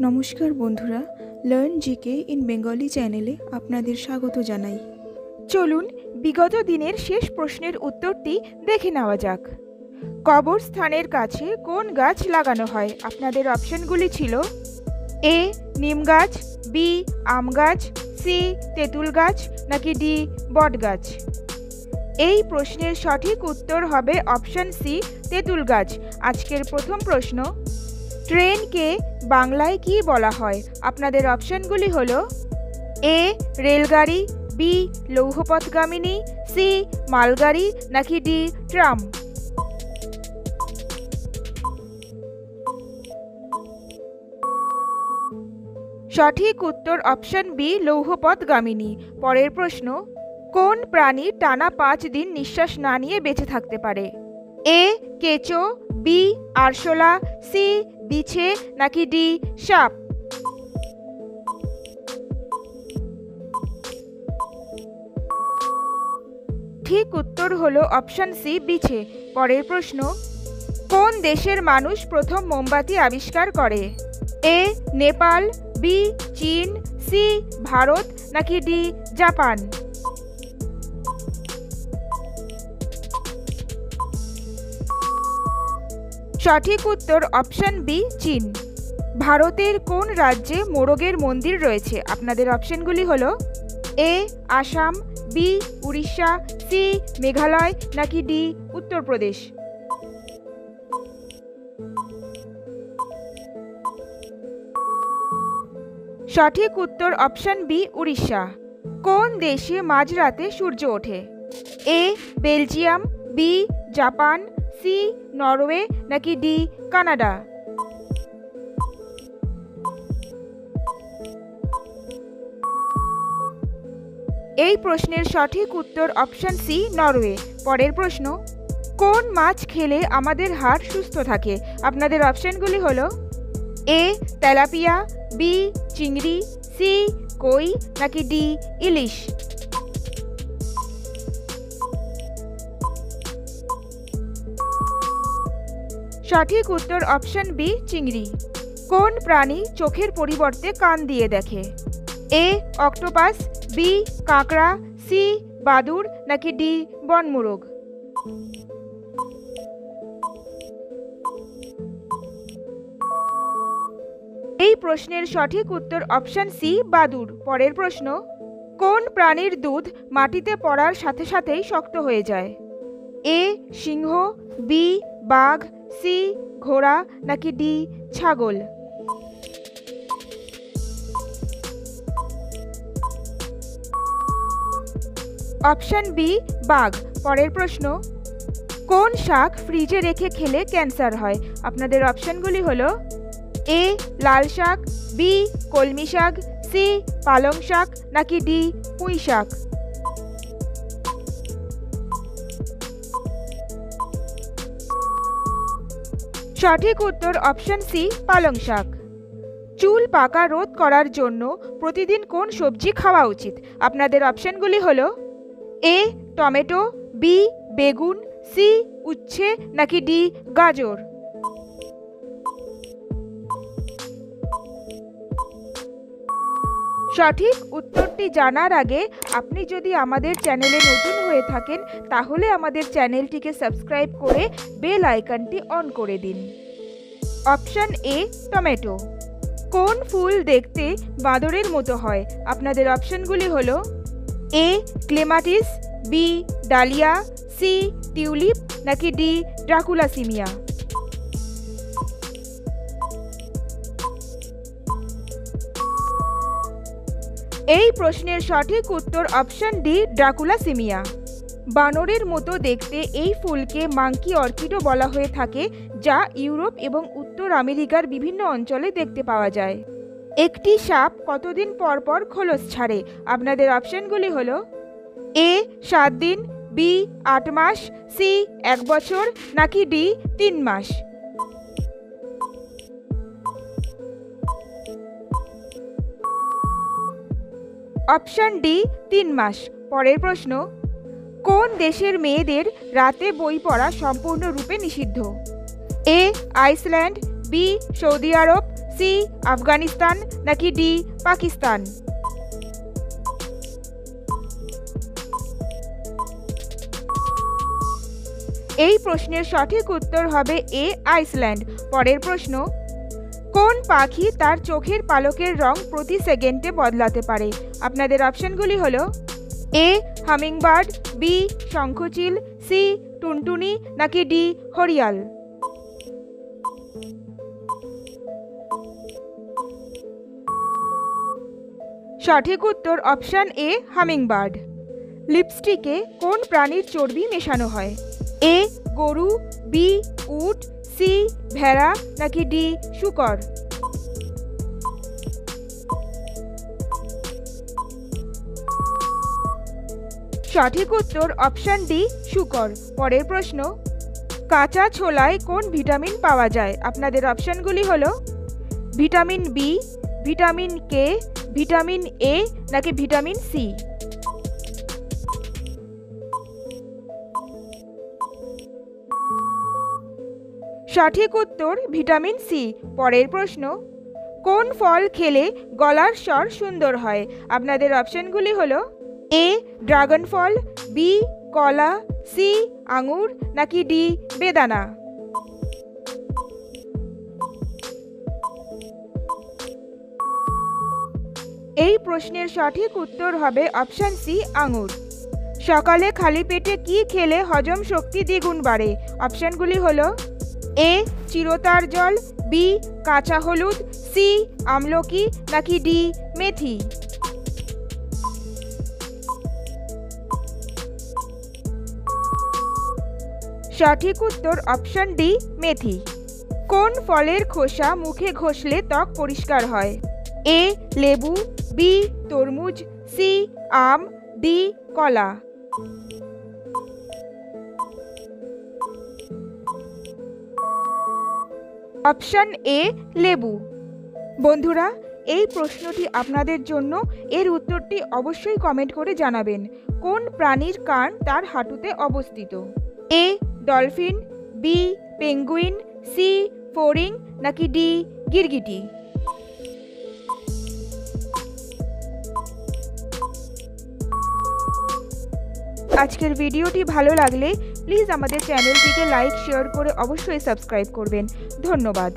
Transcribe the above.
নমস্কার বন্ধুরা, learn GK in Bengali চ্যানেলে আপনাদের স্বাগত জানাই। চলুন বিগত দিনের শেষ প্রশ্নের উত্তরটি দেখে নেওয়া যাক। কবরস্থানের কাছে কোন গাছ লাগানো হয়? আপনাদের অপশনগুলি ছিল এ নিম গাছ, বি আম গাছ, সি তেঁতুল গাছ, নাকি ডি বট গাছ। এই প্রশ্নের সঠিক উত্তর হবে অপশন সি তেঁতুল গাছ। আজকের প্রথম প্রশ্ন, ট্রেনকে বাংলায় কি বলা হয়? আপনাদের অপশনগুলি হলো এ রেলগাড়ি, বি লৌহপথগামিনী, সি মালগাড়ি, নাকি ডি ট্রাম। সঠিক উত্তর অপশন বি লৌহপথগামিনী। পরের প্রশ্ন, কোন প্রাণী টানা 5 দিন নিঃশ্বাস না নিয়ে বেঁচে থাকতে পারে? এ কেঁচো, বি আরশোলা, সি বিছে, নাকি ডি সাপ। ঠিক উত্তর হলো অপশন সি বিছে। পরের প্রশ্ন, কোন দেশের মানুষ প্রথম মোমবাতি আবিষ্কার করে? এ নেপাল, বি চীন, সি ভারত, নাকি ডি জাপান। সঠিক উত্তর অপশন বি চীন। ভারতের কোন রাজ্যে মোরগের মন্দির রয়েছে? আপনাদের অপশনগুলি হলো এ আসাম, বি উড়িষ্যা, সি মেঘালয়, নাকি ডি উত্তরপ্রদেশ। সঠিক উত্তর অপশন বি উড়িষ্যা। কোন দেশে মাঝরাতে সূর্য ওঠে? A Belgium, B Japan, C Norway, নাকি ডি কানাডা। এই প্রশ্নের সঠিক উত্তর অপশন সি নরওয়ে। পরের প্রশ্ন, কোন মাছ খেলে আমাদের হাড় সুস্থ থাকে? আপনাদের অপশনগুলি হলো এ তেলাপিয়া, বি চিংড়ি, সি কই, নাকি ডি ইলিশ। সঠিক উত্তর অপশন বি চিংড়ি। কোন প্রাণী চোখের পরিবর্তে কান দিয়ে দেখে? এ অক্টোপাস, বি কাঁকড়া, সি বাদুড়, নাকি ডি বনমুরগ। এই প্রশ্নের সঠিক উত্তর অপশন সি বাদুড়। পরের প্রশ্ন, কোন প্রাণীর দুধ মাটিতে পড়ার সাথে সাথেই শক্ত হয়ে যায়? এ সিংহ, বি বাঘ, সি ঘোড়া, নাকি ডি ছাগল। অপশন বি বাঘ। পরের প্রশ্ন, কোন শাক ফ্রিজে রেখে খেলে ক্যান্সার হয়? আপনাদের অপশনগুলি হলো এ লাল শাক, বি কলমি শাক, সি পালং শাক, নাকি ডি পুঁই শাক। সঠিক উত্তর অপশন সি পালং শাক। চুল পাকা রোধ করার জন্য প্রতিদিন কোন সবজি খাওয়া উচিত? আপনাদের অপশনগুলি হলো এ টমেটো, বি বেগুন, সি উচ্ছে, নাকি ডি গাজর। সঠিক উত্তরটি জানার আগে আপনি যদি আমাদের চ্যানেলে নতুন হয়ে থাকেন তাহলে আমাদের চ্যানেলটিকে সাবস্ক্রাইব করে বেল আইকনটি অন করে দিন। Option A tomato. কোন ফুল দেখতে বাঁদরের মতো হয়? আপনাদের অপশনগুলি হলো A clematis, B dahlia, C tulip, নাকি ডি ড্রাকুলাসিমিয়া। এই প্রশ্নের সঠিক উত্তর অপশন ডি ড্রাকুলাসিমিয়া। বানরের মতো দেখতে এই ফুলকে মাঙ্কি অর্কিডও বলা হয়ে থাকে, যা ইউরোপ এবং উত্তর আমেরিকার বিভিন্ন অঞ্চলে দেখতে পাওয়া যায়। একটি সাপ কতদিন পর পর খোলস ছাড়ে? আপনাদের অপশনগুলি হলো এ 7 দিন, বি 8 মাস, সি 1 বছর, নাকি ডি 3 মাস। অপশন ডি 3 মাস। পরের প্রশ্ন, কোন দেশের মেয়েদের রাতে বই পড়া সম্পূর্ণরূপে নিষিদ্ধ? A Iceland, B Saudi Arabia, C Afghanistan নাকি ডি পাকিস্তান? এই প্রশ্নের সঠিক উত্তর হবে এ আইসল্যান্ড। পরের প্রশ্ন, কোন পাখি তার চোখের পালকের রং প্রতি সেকেন্ডে বদলাতে পারে? আপনাদের অপশনগুলি হলো এ হামিংবার্ড, বি শঙ্খচিল, সি টুনটুনি নাকি ডি হরিয়াল? সঠিক উত্তর অপশন এ হামিংবার্ড। লিপস্টিকে কোন প্রাণীর চর্বি মেশানো হয়? এ গরু, বি উট, সি ভেড়া নাকি ডি শূকর? সঠিক উত্তর অপশন ডি শূকর। পরের প্রশ্ন, কাঁচা ছোলায় কোন ভিটামিন পাওয়া যায়? আপনাদের অপশনগুলি হলো vitamin B, vitamin K, vitamin A নাকি ভিটামিন সি? সঠিক উত্তর ভিটামিন সি। পরের প্রশ্ন, কোন ফল খেলে গলার স্বর সুন্দর হয়? আপনাদের অপশনগুলি হলো এ ড্রাগন ফল, বি কলা, সি আঙুর নাকি ডি বেদানা? এই প্রশ্নের সঠিক উত্তর হবে অপশন সি আঙুর। সকালে খালি পেটে কি খেলে হজম শক্তি দ্বিগুণ বাড়ে? অপশনগুলি হলো এ চিরতার জল, বি কাঁচা হলুদ, সি আমলকি নাকি ডি মেথি? সঠিক উত্তর অপশন ডি মেথি। কোন ফলের খোসা মুখে ঘষলে ত্বক পরিষ্কার হয়? এ লেবু, বি তরমুজ, সি আম, ডি কলা? অপশন এ লেবু। বন্ধুরা, এই প্রশ্নটি আপনাদের জন্য, এর উত্তরটি অবশ্যই কমেন্ট করে জানাবেন। কোন প্রাণীর কান তার হাঁটুতে অবস্থিত? A dolphin, B penguin, C ফড়িং নাকি ডি গিরগিটি? আজকের ভিডিওটি ভালো লাগলে প্লিজ আমাদের চ্যানেলটিকে লাইক শেয়ার করে অবশ্যই সাবস্ক্রাইব করবেন। ধন্যবাদ।